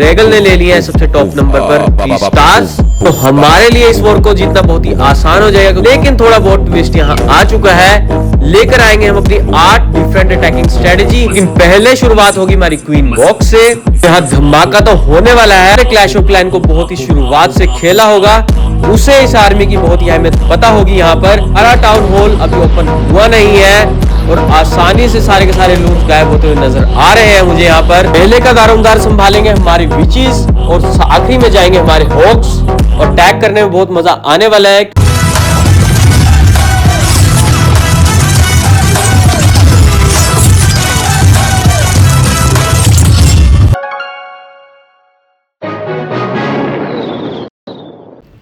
Regal ने ले लिया है सबसे टॉप नंबर पर 3 स्टार्स। तो हमारे लिए इस वॉर को जीतना बहुत ही आसान हो जाएगा, लेकिन थोड़ा बहुत ट्विस्ट यहाँ आ चुका है। लेकर आएंगे हम अपनी 8 डिफरेंट अटैकिंग स्ट्रेटेजी, लेकिन पहले शुरुआत होगी हमारी क्वीन वॉक से। यहाँ धमाका तो होने वाला है। क्लैश ऑफ क्लैन को बहुत ही शुरुआत से खेला होगा, उसे इस आर्मी की बहुत ही अहमियत पता होगी। यहाँ पर हरा टाउन हॉल अभी ओपन हुआ नहीं है और आसानी से सारे के सारे लूट गायब होते हुए नजर आ रहे हैं मुझे। यहाँ पर पहले का दारोमदार संभालेंगे हमारी विचेस और आखिरी में जाएंगे हमारे हॉक्स, और टैग करने में बहुत मजा आने वाला है।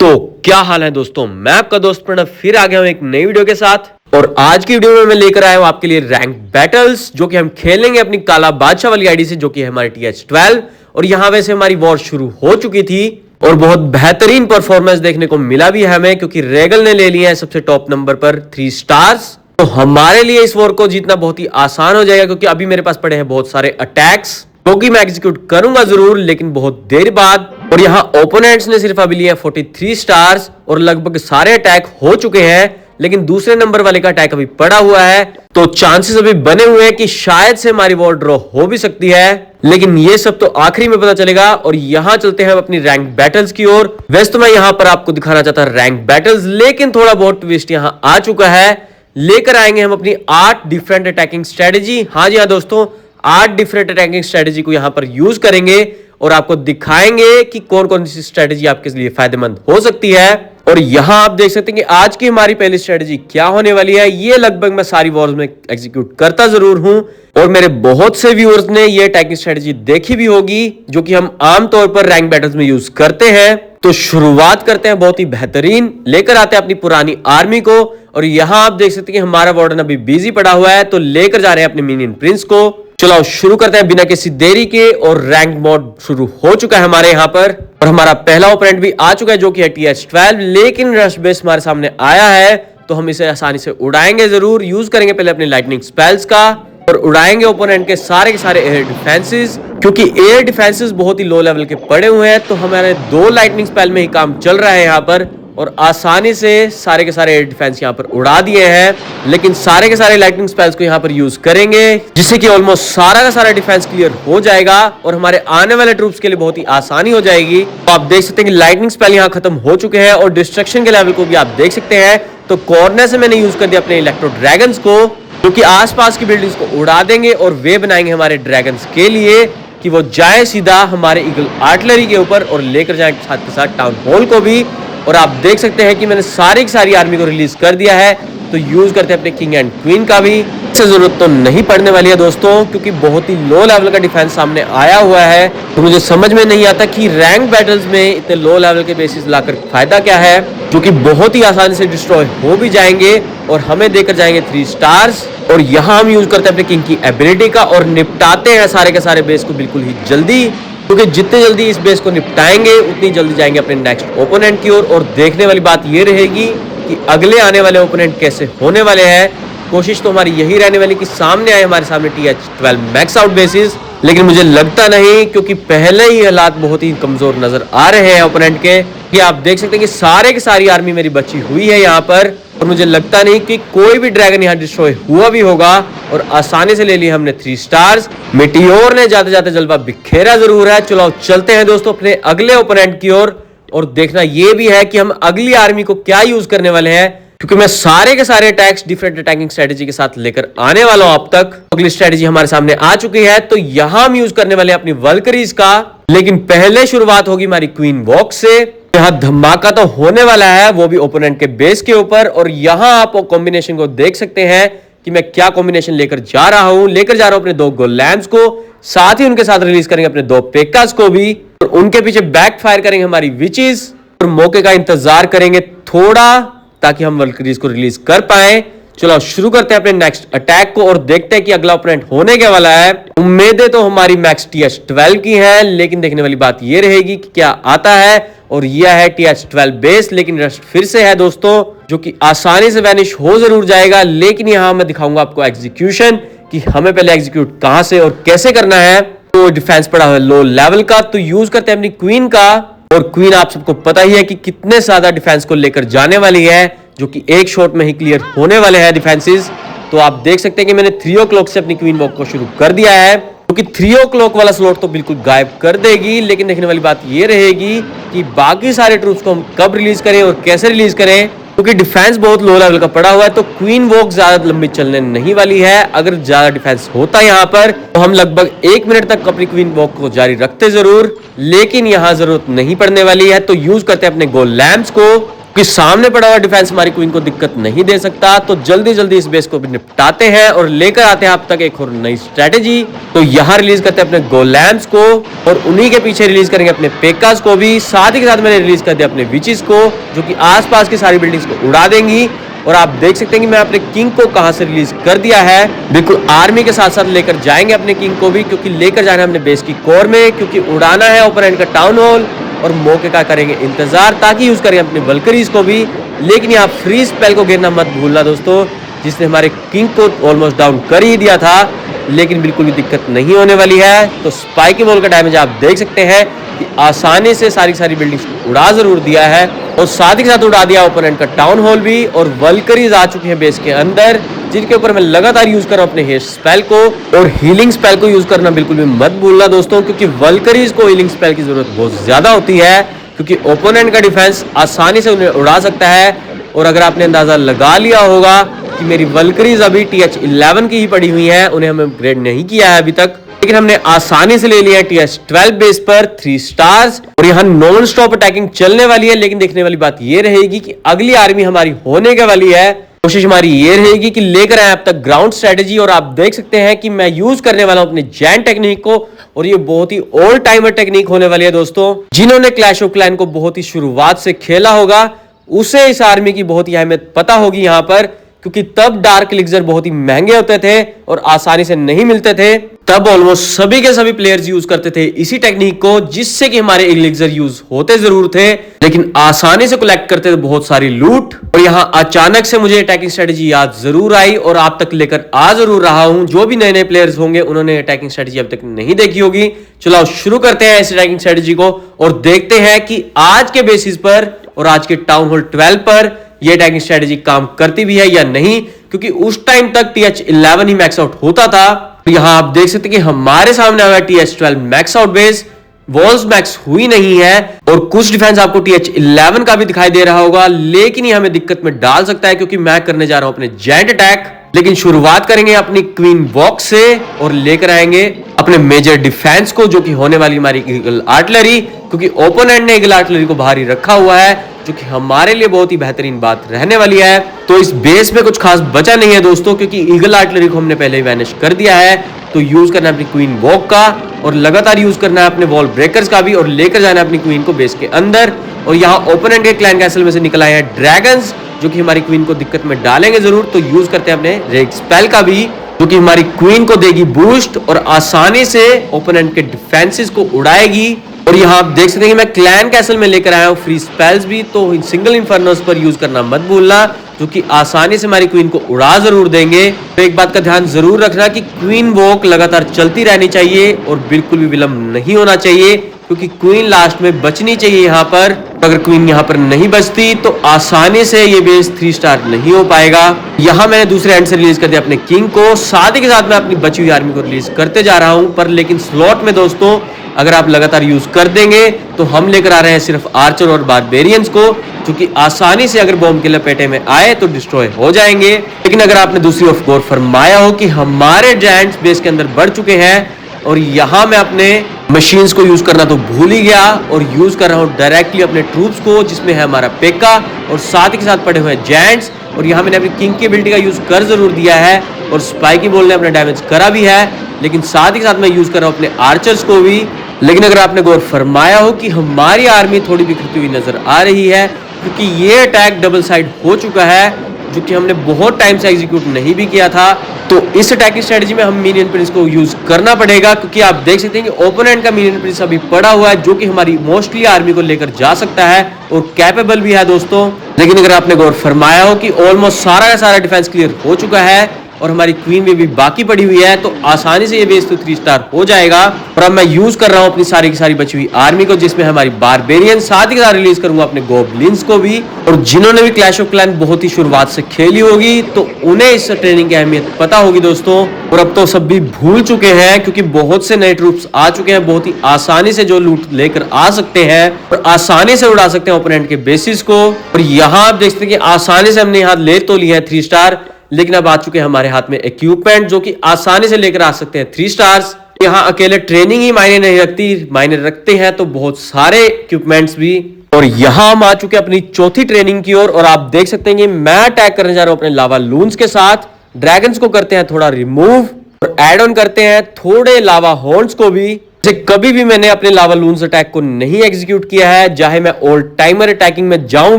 तो क्या हाल है दोस्तों, मैं आपका दोस्त प्रणव फिर आ गया हूं एक नई वीडियो के साथ। और आज की वीडियो में मैं लेकर आया हूं आपके लिए रैंक बैटल्स, जो कि हम खेलेंगे अपनी काला बादशाह वाली आईडी से, जो कि है हमारी TH12। और यहां वैसे हमारी वॉर शुरू हो चुकी थी और बहुत बेहतरीन परफॉर्मेंस देखने को मिला भी है हमें, क्योंकि रेगल ने ले लिया है सबसे टॉप नंबर पर 3 स्टार्स। तो हमारे लिए इस वॉर को जीतना बहुत ही आसान हो जाएगा, क्योंकि अभी मेरे पास पड़े हैं बहुत सारे अटैक्स, क्योंकि मैं एग्जीक्यूट करूंगा जरूर, लेकिन बहुत देर बाद। और यहाँ ओपोनेंट्स ने सिर्फ अभी लिया 43 स्टार्स और लगभग सारे अटैक हो चुके हैं, लेकिन दूसरे नंबर वाले का अटैक अभी पड़ा हुआ है। तो चांसेस अभी बने हुए हैं कि शायद से हमारी वॉर ड्रॉ हो भी सकती है, लेकिन ये सब तो आखिरी में पता चलेगा। और यहाँ चलते हैं अपनी रैंक बैटल्स की ओर। वैसे तो मैं यहाँ पर आपको दिखाना चाहता रैंक बैटल्स, लेकिन थोड़ा बहुत ट्विस्ट यहाँ आ चुका है। लेकर आएंगे हम अपनी 8 डिफरेंट अटैकिंग स्ट्रेटेजी। हाँ जी हाँ दोस्तों, 8 डिफरेंट अटैकिंग स्ट्रेटेजी को यहाँ पर यूज करेंगे और आपको दिखाएंगे कि कौन कौन सी स्ट्रेटेजी आपके लिए फायदेमंद हो सकती है। और यहां आप देख सकते हैं कि आज की हमारी पहली स्ट्रेटेजी क्या होने वाली है। ये लगभग मैं सारी वॉर्स में एग्जीक्यूट करता जरूर हूं, और मेरे बहुत से व्यूअर्स ने ये अटैकिंग स्ट्रेटेजी देखी भी होगी, जो कि हम आमतौर पर रैंक बैटल्स में यूज करते हैं। तो शुरुआत करते हैं बहुत ही बेहतरीन, लेकर आते हैं अपनी पुरानी आर्मी को। और यहां आप देख सकते हैं कि हमारा वार्डन अभी बिजी पड़ा हुआ है, तो लेकर जा रहे हैं अपने मिनियन प्रिंस को। चलो शुरू करते हैं बिना किसी देरी के। और रैंक मोड शुरू हो चुका है हमारे यहाँ पर, और हमारा पहला ओपोनेंट भी आ चुका है, जो कि है TH12। लेकिन रश बेस हमारे सामने आया है, तो हम इसे आसानी से उड़ाएंगे जरूर। यूज करेंगे पहले अपने लाइटनिंग स्पेल्स का, और उड़ाएंगे ओपोनेंट के सारे एयर डिफेंसेस, क्योंकि एयर डिफेंसेस बहुत ही लो लेवल के पड़े हुए हैं। तो हमारे 2 लाइटनिंग स्पेल में ही काम चल रहा है यहाँ पर, और आसानी से सारे के सारे एयर डिफेंस यहाँ पर उड़ा दिए हैं। लेकिन सारे के सारे लाइटनिंग स्पेल्स को यहाँ पर यूज करेंगे, जिससे कि ऑलमोस्ट सारा का सारा डिफेंस क्लियर हो जाएगा और हमारे आने वाले ट्रूप्स के लिए बहुत ही आसानी हो जाएगी। तो आप देख सकते हैं कि लाइटनिंग स्पेल यहाँ खत्म हो चुके हैं, और डिस्ट्रक्शन के लेवल को भी आप देख सकते हैं। तो कॉर्नर से मैंने यूज कर दिया अपने इलेक्ट्रो ड्रैगन्स को, जो कि आसपास की बिल्डिंग्स को उड़ा देंगे और वे बनाएंगे हमारे ड्रैगन्स के लिए कि वो जाए सीधा हमारे ईगल आर्टिलरी के ऊपर और लेकर जाए साथ के साथ टाउन हॉल को भी। और आप देख सकते हैं कि मैंने सारी की सारी आर्मी को रिलीज कर दिया है। तो यूज करते हैं अपने किंग एंड क्वीन का भी। इससे जरूरत तो नहीं पड़ने वाली है दोस्तों, क्योंकि बहुत ही लो लेवल का डिफेंस सामने आया हुआ है। तो मुझे समझ में नहीं आता कि रैंक बैटल्स में इतने लो लेवल के बेसिस लाकर फायदा क्या है, जो कि बहुत ही आसानी से डिस्ट्रॉय हो भी जाएंगे और हमें देकर जाएंगे 3 स्टार्स। और यहाँ हम यूज करते हैं अपने किंग की एबिलिटी का और निपटाते हैं सारे के सारे बेस को बिल्कुल ही जल्दी, क्योंकि जितने जल्दी इस बेस को निपटाएंगे उतनी जल्दी जाएंगे अपने नेक्स्ट ओपोनेंट की ओर। और देखने वाली बात ये रहेगी कि अगले आने वाले ओपोनेंट कैसे होने वाले हैं। कोशिश तो हमारी यही रहने वाली कि सामने आए हमारे सामने TH12 मैक्स आउट बेसिस, लेकिन मुझे लगता नहीं, क्योंकि पहले ही हालात बहुत ही कमजोर नजर आ रहे हैं ओपोनेंट के। कि आप देख सकते हैं कि सारे की सारी आर्मी मेरी बची हुई है यहाँ पर, और मुझे लगता नहीं कि कोई भी ड्रैगन यहाँ डिस्ट्रॉय हुआ भी होगा। और आसानी से ले लिया हमने 3 स्टार्स। मेटियोर ने जाते जाते जलवा बिखेरा जरूर है। चलो चलते हैं दोस्तों अपने अगले ओपोनेंट की ओर, और देखना यह भी है कि हम अगली आर्मी को क्या यूज करने वाले हैं, क्योंकि मैं सारे के सारे अटैक्स डिफरेंट अटैकिंग स्ट्रेटेजी के साथ लेकर आने वाला हूं। अब तक अगली स्ट्रेटेजी हमारे सामने आ चुकी है, तो यहां हम यूज करने वाले हैं अपनी वल्करीज का। लेकिन पहले शुरुआत होगी हमारी क्वीन वॉक से। यहाँ धमाका तो होने वाला है, वो भी ओपोनेंट के बेस के ऊपर। और यहाँ आप कॉम्बिनेशन को देख सकते हैं कि मैं क्या कॉम्बिनेशन लेकर जा रहा हूं। लेकर जा रहा हूं अपने 2 गोलैम्स को, साथ ही उनके साथ रिलीज करेंगे अपने 2 पेक्कास को भी, और उनके पीछे बैक फायर करेंगे हमारी विचेस, और मौके का इंतजार करेंगे थोड़ा, ताकि हम वल्करीज को रिलीज कर पाए। चलो शुरू करते हैं अपने नेक्स्ट अटैक को, और देखते हैं कि अगला ओपोनेंट होने के वाला है। उम्मीदें तो हमारी मैक्स TH12 की है, लेकिन देखने वाली बात यह रहेगी कि क्या आता है। और यह है TH12 बेस, लेकिन रश फिर से है दोस्तों, जो कि आसानी से वैनिश हो जरूर जाएगा। लेकिन यहां मैं दिखाऊंगा आपको एग्जीक्यूशन, कि हमें पहले एग्जीक्यूट कहां से और कैसे करना है। तो डिफेंस पड़ा हुआ है लो लेवल का, तो यूज करते हैं अपनी क्वीन का। और क्वीन आप सबको पता ही है कि कितने ज्यादा डिफेंस को लेकर जाने वाली है, जो कि एक शॉट में ही क्लियर होने वाले हैं डिफेंसेस। तो आप देख सकते हैं कि मैंने 3 o'clock से अपनी क्वीन वॉक को शुरू कर दिया है, क्योंकि 3 o'clock वाला स्लॉट तो बिल्कुल गायब कर देगी। लेकिन देखने वाली बात ये रहेगी कि बाकी सारे ट्रूप्स को हम कब रिलीज करें और कैसे रिलीज करें, क्योंकि डिफेंस बहुत लो लेवल का पड़ा हुआ है। तो क्वीन वॉक ज्यादा लंबी चलने नहीं वाली है। अगर ज्यादा डिफेंस होता है यहाँ पर तो हम लगभग 1 मिनट तक अपनी क्वीन वॉक को जारी रखते जरूर, लेकिन यहाँ जरूरत नहीं पड़ने वाली है। तो यूज करते हैं अपने गोल लैम्प्स को, कि सामने पड़ा हुआ डिफेंस हमारी क्वीन को दिक्कत नहीं दे सकता। तो जल्दी जल्दी इस बेस को भी निपटाते हैं और लेकर आते हैं आप तक एक और नई स्ट्रेटेजी। तो यहाँ रिलीज करते हैं अपने गोल लैम्प्स को और उन्हीं के पीछे रिलीज करेंगे अपने पेकास को भी। साथ ही के साथ मैंने रिलीज कर दिया अपने विचेस को, जो कि आसपास की सारी बिल्डिंग्स को उड़ा देंगी। और आप देख सकते हैं कि मैं अपने किंग को कहां से रिलीज कर दिया है, बिल्कुल आर्मी के साथ साथ लेकर जाएंगे अपने किंग को भी, क्योंकि लेकर जाना है अपने बेस की कोर में, क्योंकि उड़ाना है ओपोनेंट का टाउन हॉल। और मौके का करेंगे इंतजार ताकि यूज करें अपनी वल्करीज को भी। लेकिन यहाँ फ्री स्पेल को गिरना मत भूलना दोस्तों, जिसने हमारे किंग को ऑलमोस्ट डाउन कर ही दिया था। लेकिन बिल्कुल भी दिक्कत नहीं होने वाली है। तो स्पाइकी बॉल का डैमेज आप देख सकते हैं कि आसानी से सारी बिल्डिंग्स को उड़ा जरूर दिया है, और साथ ही साथ उड़ा दिया ओपोनेंट का टाउन हॉल भी। और वल्करीज आ चुके हैं बेस के अंदर, जिनके ऊपर मैं लगातार यूज कर रहा हूं अपने हेस्ट स्पेल को। और हीलिंग स्पेल को यूज करना बिल्कुल भी मत भूलना दोस्तों, क्योंकि वल्करीज को हीलिंग स्पेल की जरूरत बहुत ज्यादा होती है, क्योंकि ओपोनेंट का डिफेंस आसानी से उन्हें उड़ा सकता है। और अगर आपने अंदाजा लगा लिया होगा कि मेरी वल्करीज अभी TH11 की ही पड़ी हुई है, उन्हें हमें अपग्रेड नहीं किया है अभी तक, लेकिन हमने आसानी से ले लिया है TH12 बेस पर 3 स्टार्स। और यहाँ नॉन स्टॉप अटैकिंग चलने वाली है। लेकिन देखने वाली बात ये रहेगी कि अगली आर्मी हमारी होने के वाली है। कोशिश हमारी ये रहेगी कि लेकर आए अब तक ग्राउंड स्ट्रेटेजी। और आप देख सकते हैं कि मैं यूज करने वाला हूं अपने जैन टेक्निक को, और ये बहुत ही ओल्ड टाइमर टेक्निक होने वाली है दोस्तों। जिन्होंने क्लैश ऑफ क्लैन को बहुत ही शुरुआत से खेला होगा, उसे इस आर्मी की बहुत ही अहमियत पता होगी यहाँ पर, क्योंकि तब डार्क एलिक्सर बहुत ही महंगे होते थे और आसानी से नहीं मिलते थे। तब ऑलमोस्ट सभी के सभी प्लेयर्स यूज करते थे इसी टेक्निक को, जिससे कि हमारे एलिक्सर यूज होते जरूर थे, लेकिन आसानी से कलेक्ट करते थे बहुत सारी लूट। और यहाँ अचानक से मुझे अटैकिंग स्ट्रेटेजी याद जरूर आई और आप तक लेकर आ जरूर रहा हूं। जो भी नए नए प्लेयर्स होंगे उन्होंने अटैकिंग स्ट्रेटेजी अब तक नहीं देखी होगी। चलो शुरू करते हैं इस अटैकिंग स्ट्रेटेजी को और देखते हैं कि आज के बेसिस पर और आज के टाउन हॉल 12 पर यह अटैकिंग स्ट्रेटेजी काम करती भी है या नहीं, क्योंकि उस टाइम तक TH11 ही मैक्स आउट होता था। तो यहां आप देख सकते हैं कि हमारे सामने आया TH12 max out base, walls max हुई नहीं है, और कुछ डिफेंस आपको TH11 का भी दिखाई दे रहा होगा। लेकिन ये हमें दिक्कत में डाल सकता है, क्योंकि मैं करने जा रहा हूं अपने जेंट अटैक। लेकिन शुरुआत करेंगे अपनी क्वीन वॉक से और लेकर आएंगे अपने मेजर डिफेंस को, जो कि होने वाली हमारी ईगल आर्टिलरी, क्योंकि ओपोनेंट ने ईगल आर्टिलरी को बाहर ही रखा हुआ है, जो कि हमारे लिए बहुत ही बेहतरीन बात रहने वाली है। तो इस बेस में कुछ खास बचा नहीं है दोस्तों, क्योंकि ईगल आर्टिलरी को हमने पहले ही वैनिश कर दिया है। तो यूज करना है अपनी क्वीन वॉक का और लगातार यूज करना है अपने वॉल ब्रेकर्स का भी, और लेकर जाना है अपनी क्वीन को बेस के अंदर। और यहाँ ओपोनेंट के क्लैन कैसल में से निकल आए हैं ड्रैगन्स, जो कि हमारी क्वीन को दिक्कत में डालेंगे जरूर। तो यूज करते हैं अपने रेग स्पेल का भी, जो कि हमारी क्वीन को देगी बूस्ट और आसानी से ओपोनेंट के डिफेंसेस को उड़ाएगी। और यहाँ आप देख सकते हैं कि मैं क्लैन कैसल में लेकर आया हूँ फ्री स्पेल्स भी, तो सिंगल इन्फर्नोस पर यूज करना मत भूलना, जो कि आसानी से हमारी क्वीन को उड़ा जरूर देंगे। तो एक बात का ध्यान जरूर रखना कि क्वीन वॉक लगातार चलती रहनी चाहिए और बिल्कुल भी विलंब नहीं होना चाहिए, क्योंकि क्वीन लास्ट में बचनी चाहिए यहाँ पर। अगर क्वीन यहाँ पर नहीं बचती तो आसानी से ये बेस 3 स्टार नहीं हो पाएगा। यहाँ मैंने दूसरे एंड से रिलीज कर दिया अपने किंग को, साथ ही के साथ मैं अपनी बची हुई आर्मी को रिलीज करते जा रहा हूँ। पर लेकिन स्लॉट में दोस्तों अगर आप लगातार यूज कर देंगे तो हम लेकर आ रहे हैं सिर्फ आर्चर और बारबेरियंस को, जो कि आसानी से अगर बॉम्ब के लपेटे में आए तो डिस्ट्रॉय हो जाएंगे। लेकिन अगर आपने दूसरी ओर गौर फरमाया हो कि हमारे जायंट्स बेस के अंदर बढ़ चुके हैं, और यहाँ मैं अपने मशीन्स को यूज करना तो भूल ही गया और यूज कर रहा हूँ डायरेक्टली अपने ट्रूप्स को, जिसमें है हमारा पेक्का और साथ ही के साथ पड़े हुए हैं जायंट्स। और यहाँ मैंने अपनी किंग की एबिलिटी का यूज कर जरूर दिया है और स्पाइकी बॉल ने अपना डैमेज करा भी है, लेकिन साथ ही साथ मैं यूज कर रहा हूँ अपने आर्चर्स को भी। लेकिन अगर आपने गौर फरमाया हो कि हमारी आर्मी थोड़ी बिखरती हुई नजर आ रही है, क्योंकि ये अटैक डबल साइड हो चुका है, जो कि हमने बहुत टाइम से एग्जीक्यूट नहीं भी किया था। तो इस अटैकिंग स्ट्रेटजी में हम मिनियन प्रिंस को यूज करना पड़ेगा, क्योंकि आप देख सकते हैं कि ओपोनेंट का मिनियन प्रिंस अभी पड़ा हुआ है, जो कि हमारी मोस्टली आर्मी को लेकर जा सकता है और कैपेबल भी है दोस्तों। लेकिन अगर आपने गौर फरमाया हो कि ऑलमोस्ट सारा का सारा डिफेंस क्लियर हो चुका है, और हमारी क्वीन भी बाकी पड़ी हुई है, तो आसानी से ये बेस तो 3 स्टार हो जाएगा। और अब मैं यूज कर रहा हूँ अपनी सारी की सारी बची हुई आर्मी को, जिसमें हमारी बारबेरियन, साथ ही साथ रिलीज करूंगा अपने गोब्लिन्स को भी। और जिन्होंने भी क्लैश ऑफ क्लैन बहुत ही शुरुआत से खेली होगी तो उन्हें इस ट्रेनिंग की अहमियत पता होगी दोस्तों। और अब तो सब भी भूल चुके हैं, क्योंकि बहुत से नए ट्रूप्स आ चुके हैं, बहुत ही आसानी से जो लूट लेकर आ सकते हैं और आसानी से उड़ा सकते हैं ओपोनेंट के बेसिस को। और यहाँ आप देख सकते हैं कि आसानी से हमने यहाँ ले तो लिया है 3 स्टार, लेकिन अब आ चुके हैं हमारे हाथ में इक्विपमेंट जो कि आसानी से लेकर आ सकते हैं 3 स्टार्स। यहाँ अकेले ट्रेनिंग ही मायने नहीं रखती, मायने रखते हैं तो बहुत सारे इक्विपमेंट्स भी। और यहाँ हम आ चुके हैं अपनी चौथी ट्रेनिंग की ओर, और आप देख सकते हैं कि मैं अटैक करने जा रहा हूं अपने लावा लून्स के साथ। ड्रैगन्स को करते हैं थोड़ा रिमूव और एड ऑन करते हैं थोड़े लावा हॉर्न्स को भी। जैसे कभी भी मैंने अपने लावा लून्स अटैक को नहीं एग्जीक्यूट किया है, चाहे मैं ओल्ड टाइमर अटैकिंग में जाऊं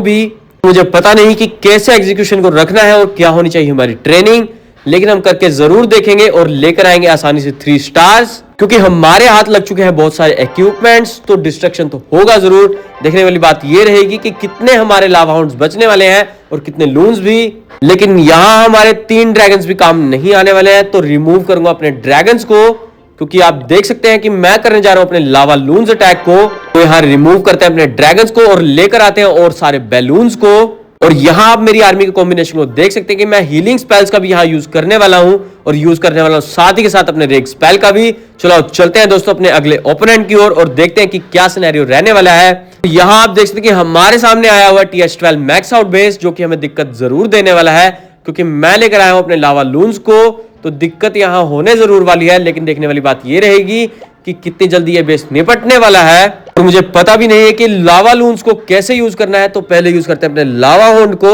भी, मुझे पता नहीं कि कैसे एग्जीक्यूशन को रखना है और क्या होनी चाहिए हमारी ट्रेनिंग, लेकिन हम करके जरूर देखेंगे और लेकर आएंगे आसानी से 3 स्टार्स, क्योंकि हमारे हाथ लग चुके हैं बहुत सारे इक्विपमेंट्स, तो डिस्ट्रक्शन तो होगा जरूर। देखने वाली बात ये रहेगी कि कितने हमारे लावा हाउंड्स बचने वाले हैं और कितने लून्स भी। लेकिन यहां हमारे 3 ड्रैगन्स भी काम नहीं आने वाले हैं, तो रिमूव करूंगा अपने ड्रैगन्स को, क्योंकि आप देख सकते हैं कि मैं करने जा रहा हूं अपने लावा लून्स अटैक को। तो यहां रिमूव करते हैं अपने ड्रैगन्स को और लेकर आते हैं और सारे बैलून्स को। और यहां आप मेरी आर्मी के कॉम्बिनेशन को देख सकते हैं कि मैं हीलिंग स्पेल्स का भी यहां यूज करने वाला हूं और यूज करने वाला हूं साथ ही के साथ अपने रेग स्पेल का भी। चलो चलते हैं दोस्तों अपने अगले ओपोनेंट की ओर और देखते हैं कि क्या सिनेरियो रहने वाला है। यहां आप देख सकते हैं कि हमारे सामने आया हुआ TH12 मैक्स आउट बेस, जो कि हमें दिक्कत जरूर देने वाला है, क्योंकि मैं लेकर आया हूं अपने लावा लून्स को, तो दिक्कत यहां होने जरूर वाली है। लेकिन देखने वाली बात यह रहेगी कि कितनी जल्दी ये बेस निपटने वाला है। तो मुझे पता भी नहीं है कि लावा लून्स को कैसे यूज करना है, तो पहले यूज करते हैं अपने लावा होंड को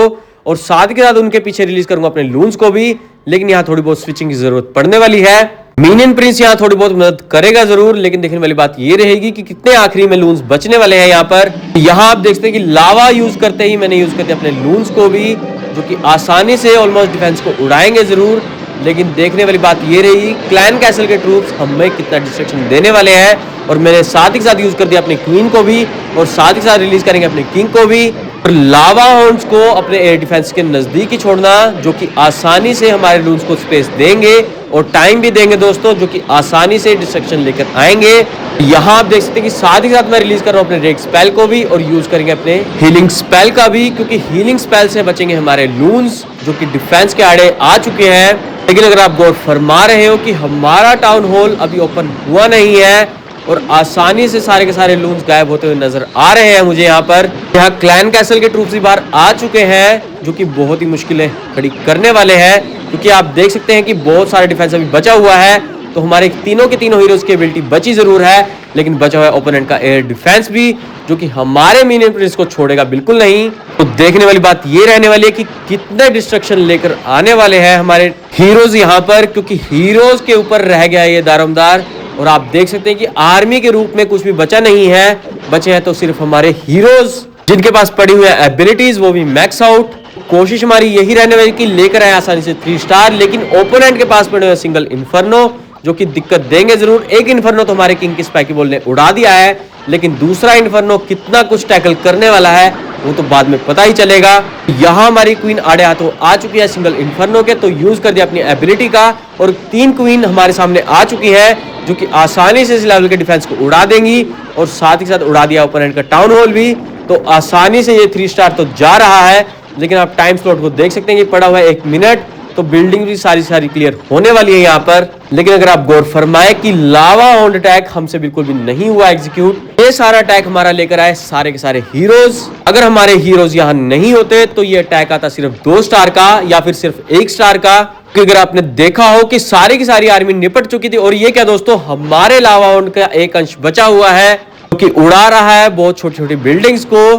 और साथ के साथ उनके पीछे रिलीज करूंगा अपने लून्स को भी। लेकिन यहाँ थोड़ी बहुत स्विचिंग की जरूरत पड़ने वाली है। मिनियन प्रिंस यहाँ थोड़ी बहुत मदद करेगा जरूर, लेकिन देखने वाली बात ये रहेगी कि कितने आखिरी में लून्स बचने वाले हैं यहाँ पर। यहाँ आप देखते हैं कि लावा यूज करते ही मैंने यूज करते अपने लून्स को भी, जो कि आसानी से ऑलमोस्ट डिफेंस को उड़ाएंगे जरूर। लेकिन देखने वाली बात ये रही क्लैन कैसल के ट्रूप्स हमें कितना डिस्ट्रक्शन देने वाले हैं। और मैंने साथ ही साथ यूज कर दिया अपनी क्वीन को भी और साथ ही साथ रिलीज करेंगे अपने किंग को भी। और लावा हाउंड्स को अपने एयर डिफेंस के नजदीक ही छोड़ना, जो कि आसानी से हमारे लून्स को स्पेस देंगे और टाइम भी देंगे दोस्तों, जो कि आसानी से डिस्ट्रक्शन लेकर आएंगे। यहाँ आप देख सकते हैं कि साथ ही साथ मैं रिलीज कर रहा हूँ अपने रेग स्पेल को भी और यूज करेंगे अपने हीलिंग स्पेल का भी, क्योंकि हीलिंग स्पेल से बचेंगे हमारे लून्स जो कि डिफेंस के आड़े आ चुके हैं। लेकिन अगर आप गौर फरमा रहे हो कि हमारा टाउन हॉल अभी ओपन हुआ नहीं है और आसानी से सारे के सारे लून्स गायब होते हुए नजर आ रहे हैं मुझे यहाँ पर। यहाँ क्लैन कैसल के ट्रूप्स भी बाहर आ चुके हैं, जो कि बहुत ही मुश्किलें खड़ी करने वाले हैं, क्योंकि आप देख सकते हैं कि बहुत सारे डिफेंस अभी बचा हुआ है। तो हमारे तीनों के तीनों हीरोज की एबिलिटी बची जरूर है, लेकिन बचा हुआ है ओपोनेंट का एयर डिफेंस भी, जो कि हमारे मिनियन प्रिंस को छोड़ेगा बिल्कुल नहीं। तो देखने वाली बात ये रहने वाली है कि कितने डिस्ट्रक्शन लेकर आने वाले हैं हमारे हीरोज यहाँ पर, क्योंकि हीरोज के ऊपर रह गया है ये दारोमदार। और आप देख सकते हैं कि आर्मी के रूप में कुछ भी बचा नहीं है, बचे हैं तो सिर्फ हमारे हीरोज, जिनके पास पड़ी हुई एबिलिटीज वो भी मैक्स आउट। कोशिश हमारी यही रहने वाली कि लेकर आए आसानी से 3 स्टार, लेकिन ओपोनेंट के पास पड़े हुए सिंगल इन्फर्नो, जो कि दिक्कत देंगे जरूर। एक इन्फर्नो तो हमारे किंग की स्पाइकी बॉल ने उड़ा दिया है, लेकिन दूसरा इन्फर्नो कितना कुछ टैकल करने वाला है वो तो बाद में पता ही चलेगा। यहाँ हमारी क्वीन आड़े हाथों आ चुकी है सिंगल इन्फर्नो के, तो यूज कर दिया अपनी एबिलिटी का और 3 क्वीन हमारे सामने आ चुकी है, जो कि आसानी से इस लेवल के डिफेंस को उड़ा देंगी और साथ ही साथ उड़ा दिया ओपोनेंट का टाउन हॉल भी। तो आसानी से ये 3 स्टार तो जा रहा है, लेकिन आप टाइम स्लॉट को देख सकते हैं कि पड़ा हुआ है 1 मिनट, तो बिल्डिंग भी सारी क्लियर होने वाली है यहाँ पर। लेकिन अगर आप गौर फरमाए कि लावा हाउंड अटैक हमसे बिल्कुल भी नहीं हुआ एग्जीक्यूट, ये सारा अटैक हमारा लेकर आए सारे के सारे हीरोज। अगर हमारे हीरोज यहाँ नहीं होते तो ये अटैक आता सिर्फ 2 स्टार का या फिर सिर्फ 1 स्टार का। क्योंकि अगर आपने देखा हो कि सारी की सारी आर्मी निपट चुकी थी और ये क्या दोस्तों हमारे लावा हाउंड का एक अंश बचा हुआ है, क्योंकि उड़ा रहा है बहुत छोटी छोटी बिल्डिंग्स को।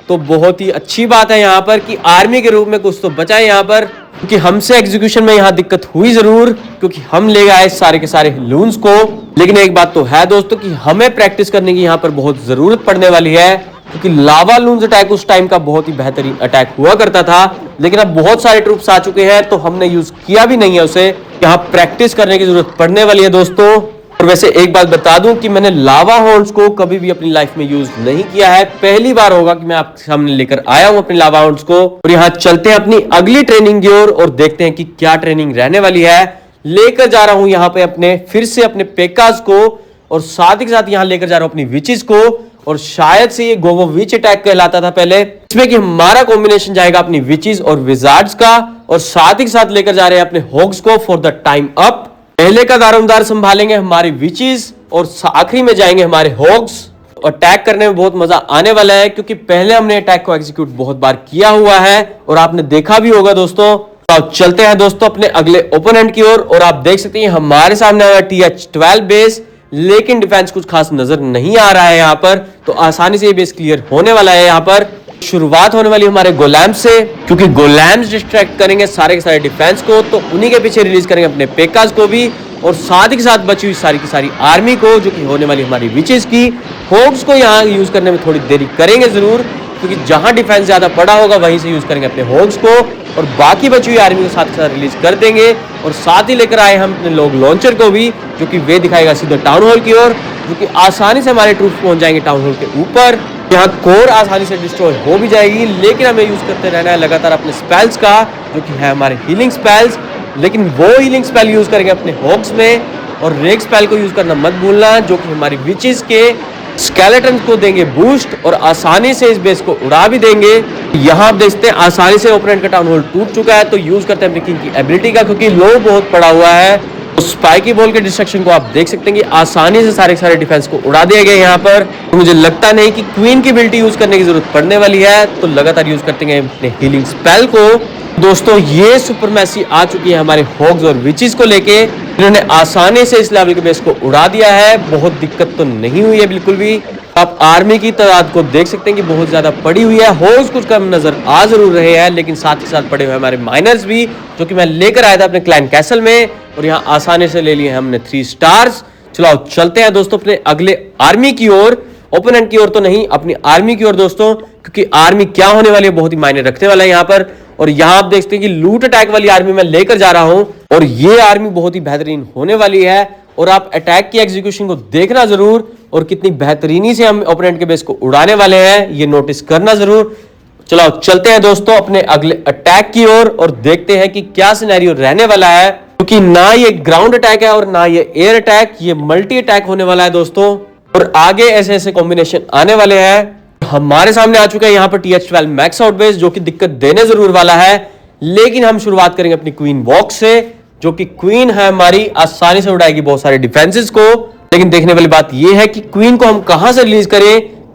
तो बहुत ही अच्छी बात है यहाँ पर कि आर्मी के रूप में कुछ तो बचा है यहाँ पर, क्योंकि हमसे एग्जीक्यूशन में यहाँ दिक्कत हुई जरूर, क्योंकि हम ले गए सारे के सारे लून्स को। लेकिन एक बात तो है दोस्तों कि हमें प्रैक्टिस करने की यहाँ पर बहुत जरूरत पड़ने वाली है, क्योंकि लावा लून्स अटैक उस टाइम का बहुत ही बेहतरीन अटैक हुआ करता था। लेकिन अब बहुत सारे ट्रूप्स आ चुके हैं तो हमने यूज किया भी नहीं है उसे। यहाँ प्रैक्टिस करने की जरूरत पड़ने वाली है दोस्तों। और वैसे एक बात बता दूं कि मैंने लावा हॉर्न्स को कभी भी अपनी लाइफ में यूज नहीं किया है, पहली बार होगा कि मैं आपके सामने लेकर आया हूं अपने लावा हॉर्न्स को। और यहाँ चलते हैं अपनी अगली ट्रेनिंग की ओर और देखते हैं कि क्या ट्रेनिंग रहने वाली है। लेकर जा रहा हूं यहाँ पे अपने फिर से अपने पेकास को, और साथ ही साथ यहाँ लेकर जा रहा हूं अपनी विचेस को, और शायद से ये गोवो विच अटैक कहलाता था पहले, इसमें कि हमारा कॉम्बिनेशन जाएगा अपनी विचेस और विजार्ड्स का, और साथ ही साथ लेकर जा रहे हैं अपने होग्स को फॉर द टाइम अप। पहले का दारोमदार संभालेंगे हमारी विचेस और आखिरी में जाएंगे हमारे होग्स। अटैक करने में बहुत मजा आने वाला है क्योंकि पहले हमने अटैक को एग्जीक्यूट बहुत बार किया हुआ है और आपने देखा भी होगा दोस्तों। तो चलते हैं दोस्तों अपने अगले ओपोनेंट की ओर, और आप देख सकते हैं हमारे सामने आया TH12 बेस, लेकिन डिफेंस कुछ खास नजर नहीं आ रहा है यहाँ पर, तो आसानी से ये बेस क्लियर होने वाला है। यहाँ पर शुरुआत होने वाली हमारे गोलैम्स से, क्योंकि गोलैम्स डिस्ट्रैक्ट करेंगे सारे के सारे डिफेंस को, तो उन्हीं के पीछे रिलीज करेंगे अपने पेकास को भी, और साथ ही साथ बची हुई सारी की सारी आर्मी को, जो कि होने वाली हमारी विचेस की। होग्स को यहाँ यूज करने में थोड़ी देरी करेंगे जरूर, क्योंकि जहां डिफेंस ज्यादा पड़ा होगा वहीं से यूज करेंगे अपने होग्स को, और बाकी बची हुई आर्मी को साथ साथ रिलीज कर देंगे। और साथ ही लेकर आए हम अपने लोग लॉन्चर को भी, जो कि वे दिखाएगा सीधा टाउन हॉल की ओर, जो कि आसानी से हमारे ट्रूप्स पहुंच जाएंगे टाउन हॉल के ऊपर। यहाँ कोर आसानी से डिस्ट्रॉय हो भी जाएगी, लेकिन हमें यूज करते रहना है लगातार अपने स्पेल्स का, जो कि है हमारे हीलिंग स्पेल्स। लेकिन वो हीलिंग स्पेल यूज करेंगे अपने होग्स में, और रेग स्पेल को यूज करना मत भूलना, जो कि हमारी विचेस के स्केलेटन को देंगे बूस्ट और आसानी से इस बेस को उड़ा भी देंगे। यहाँ आप देखते हैं आसानी से ओपोनेंट का टाउन हॉल टूट चुका है, तो यूज करते हैं अपनी किंग की एबिलिटी का, क्योंकि लो बहुत पड़ा हुआ है। तो स्पाइकी बॉल के डिस्ट्रक्शन को आप देख सकते हैं कि आसानी से सारे सारे डिफेंस को उड़ा दिए गए यहाँ पर। तो मुझे लगता नहीं कि क्वीन की एबिलिटी यूज करने की जरूरत पड़ने वाली है, तो लगातार यूज करते हैं अपने हीलिंग स्पेल को। दोस्तों ये सुपरमैसी आ चुकी है हमारे होग्स और विचेस को लेके, इन्होंने आसानी से इस लेवल के बेस को उड़ा दिया है, बहुत दिक्कत तो नहीं हुई है बिल्कुल भी। आप आर्मी की तादाद को देख सकते हैं कि बहुत ज्यादा पड़ी हुई है, होग्स कुछ कम नजर आ जरूर रहे हैं, लेकिन साथ ही साथ पड़े हुए हमारे माइनर्स भी, जो कि मैं लेकर आया था अपने क्लैन कैसल में, और यहाँ आसानी से ले लिए हमने 3 स्टार्स। चलो चलते हैं दोस्तों अपने अगले आर्मी की ओर, ओपोनेंट की ओर तो नहीं, अपनी आर्मी की ओर दोस्तों, क्योंकि आर्मी क्या होने वाली है बहुत ही मायने रखने वाला है यहाँ पर। और यहाँ आप देखते हैं कि लूट अटैक वाली आर्मी मैं लेकर जा रहा हूं, और ये आर्मी बहुत ही बेहतरीन होने वाली है, और आप अटैक की एग्जीक्यूशन को देखना जरूर, और कितनी बेहतरीनी से हम ओपोनेंट के बेस को उड़ाने वाले हैं ये नोटिस करना जरूर। चलो चलते हैं दोस्तों अपने अगले अटैक की ओर, और देखते हैं कि क्या सिनेरियो रहने वाला है, क्योंकि ना ये ग्राउंड अटैक है और ना ये एयर अटैक, ये मल्टी अटैक होने वाला है दोस्तों, और आगे ऐसे ऐसे कॉम्बिनेशन आने वाले हैं। हमारे सामने आ चुका है यहाँ पर TH12 मैक्स आउट बेस, जो कि दिक्कत देने जरूर वाला है, लेकिन हम शुरुआत करेंगे अपनी क्वीन वॉक से, जो कि क्वीन है हमारी आसानी से उड़ाएगी बहुत सारे डिफेंसेस को। लेकिन देखने वाली बात यह है कि क्वीन को हम कहां से रिलीज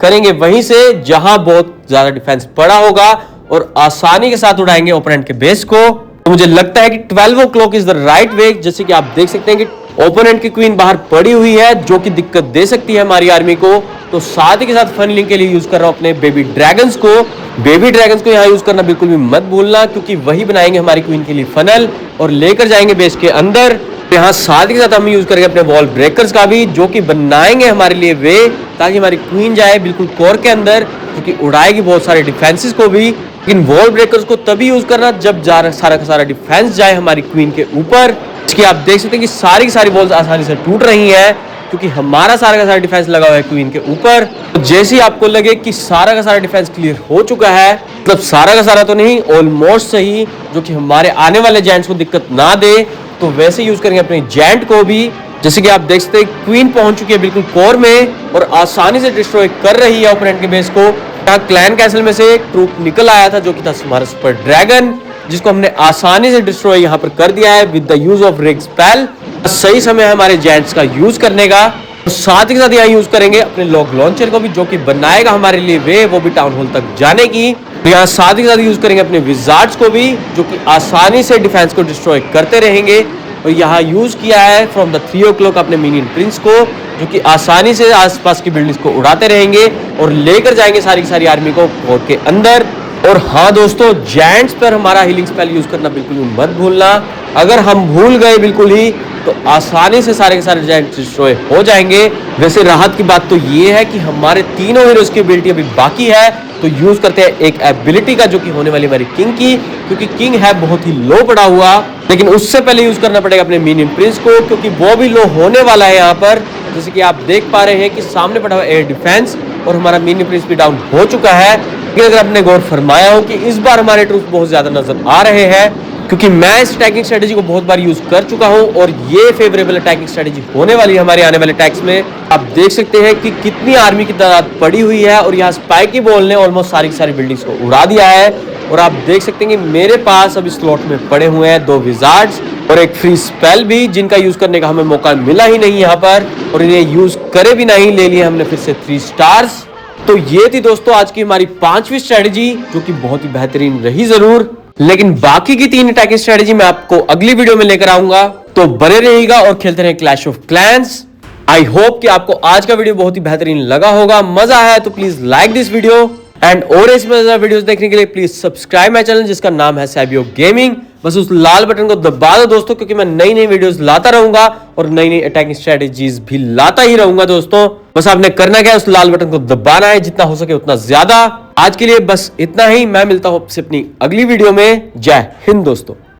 करेंगे वहीं से जहां बहुत ज्यादा डिफेंस पड़ा होगा, और आसानी के साथ उड़ाएंगे ओपोनेंट के बेस को। तो मुझे लगता है कि 12 o'clock is the right way, जैसे कि आप देख सकते हैं कि ओपोनेंट की क्वीन बाहर पड़ी हुई है, जो कि दिक्कत दे सकती है हमारी आर्मी को। तो साथ ही के साथ फनलिंग के लिए यूज कर रहा हूं अपने बेबी ड्रैगन्स को। बेबी ड्रैगन्स को यहाँ यूज करना बिल्कुल भी मत भूलना, क्योंकि वही बनाएंगे हमारी क्वीन के लिए फनल और लेकर जाएंगे बेस के अंदर। यहाँ साथ ही के साथ हम यूज करेंगे अपने वॉल ब्रेकर्स का भी, जो कि बनाएंगे हमारे लिए वे, ताकि हमारी क्वीन जाए बिल्कुल कोर के अंदर, क्योंकि उड़ाएगी बहुत सारे डिफेंसेस को भी। लेकिन वॉल ब्रेकर्स को तभी यूज करना जब सारा का सारा डिफेंस जाए हमारी क्वीन के ऊपर। इसकी आप देख सकते हैं कि सारी की सारी वॉल्स आसानी से टूट रही हैं, क्योंकि हमारा सारा का सारा डिफेंस लगा हुआ है क्वीन के ऊपर। तो जैसे ही आपको लगे कि सारा का सारा डिफेंस क्लियर हो चुका है, मतलब सारा का सारा तो नहीं, ऑलमोस्ट सही, जो कि हमारे आने वाले जेंट्स को दिक्कत ना दे, तो वैसे यूज करेंगे अपने जेंट को भी। जैसे कि आप देख सकते हैं क्वीन पहुंच चुकी है बिल्कुल कोर में, और आसानी से डिस्ट्रॉय कर रही है ओपोनेंट के बेस को। यहाँ क्लैन कैसल में से एक ट्रूप निकल आया था, जो कि था हमारा सुपर ड्रैगन, जिसको हमने आसानी से डिस्ट्रॉय यहाँ पर कर दिया है विद द यूज ऑफ रेग स्पेल। सही समय है हमारे जेंट्स का यूज करने का। तो साथ ही साथ यहाँ यूज करेंगे अपने लॉग लॉन्चर को भी, जो कि बनाएगा हमारे लिए वे, वो भी टाउन हॉल तक जाने की। तो यहाँ साथ ही साथ यूज करेंगे अपने विजार्ड्स को भी, जो कि आसानी से डिफेंस को डिस्ट्रॉय करते रहेंगे। और यहाँ यूज किया है फ्रॉम द 3 o'clock अपने मिनियन प्रिंस को, जो कि आसानी से आसपास की बिल्डिंग्स को उड़ाते रहेंगे और लेकर जाएंगे सारी की सारी आर्मी को कोर के अंदर। और हाँ दोस्तों, जेंट्स पर हमारा हीलिंग स्पेल यूज करना बिल्कुल मत भूलना। अगर हम भूल गए बिल्कुल ही, तो आसानी से सारे के सारे जायंट डिस्ट्रॉय हो जाएंगे। वैसे राहत की बात तो ये है कि हमारे तीनों हीरोज की एबिलिटी अभी बाकी है, तो यूज करते हैं एक एबिलिटी का जो कि होने वाली हमारी किंग की, क्योंकि किंग है बहुत ही लो पड़ा हुआ। लेकिन उससे पहले यूज करना पड़ेगा अपने मीनियन प्रिंस को, क्योंकि वो भी लो होने वाला है यहाँ पर। जैसे कि आप देख पा रहे हैं कि सामने पड़ा हुआ एयर डिफेंस और हमारा मीनियन प्रिंस भी डाउन हो चुका है। लेकिन अगर आपने गौर फरमाया हो कि इस बार हमारे ट्रूप्स बहुत ज्यादा नजर आ रहे हैं, क्योंकि मैं इस अटैकिंग स्ट्रेटेजी को बहुत बार यूज कर चुका हूं और ये फेवरेबल अटैकिंग स्ट्रेटेजी होने वाली है हमारे आने वाले अटैक्स में। आप देख सकते हैं कि कितनी आर्मी की तादाद पड़ी हुई है और यहाँ स्पाइकी बॉल ने ऑलमोस्ट सारी की सारी बिल्डिंग्स को उड़ा दिया है। और आप देख सकते हैं कि मेरे पास अभी स्लॉट में पड़े हुए हैं 2 विजार्ड्स और एक फ्री स्पेल भी, जिनका यूज करने का हमें मौका मिला ही नहीं यहाँ पर, और इन्हें यूज करे भी नहीं, ले लिए हमने फिर से 3 स्टार्स। तो ये थी दोस्तों आज की हमारी 5वीं स्ट्रेटेजी, जो कि बहुत ही बेहतरीन रही जरूर। लेकिन बाकी की 3 अटैकिंग स्ट्रेटेजी मैं आपको अगली वीडियो में लेकर आऊंगा, तो बने रहिएगा और खेलते रहें clash of clans. I hope कि आपको आज का वीडियो बहुत ही बेहतरीन लगा होगा, मजा आया तो please like this video and और इस मजेदार वीडियोस देखने के लिए प्लीज सब्सक्राइब माय चैनल, जिसका नाम है सैबियो गेमिंग। बस उस लाल बटन को दबा दो दोस्तों, क्योंकि मैं नई नई वीडियोस लाता रहूंगा और नई नई अटैकिंग स्ट्रेटेजीज भी लाता ही रहूंगा दोस्तों। बस आपने करना क्या है, उस लाल बटन को दबाना है, जितना हो सके उतना ज्यादा। आज के लिए बस इतना ही, मैं मिलता हूं आपसे अपनी अगली वीडियो में। जय हिंद दोस्तों।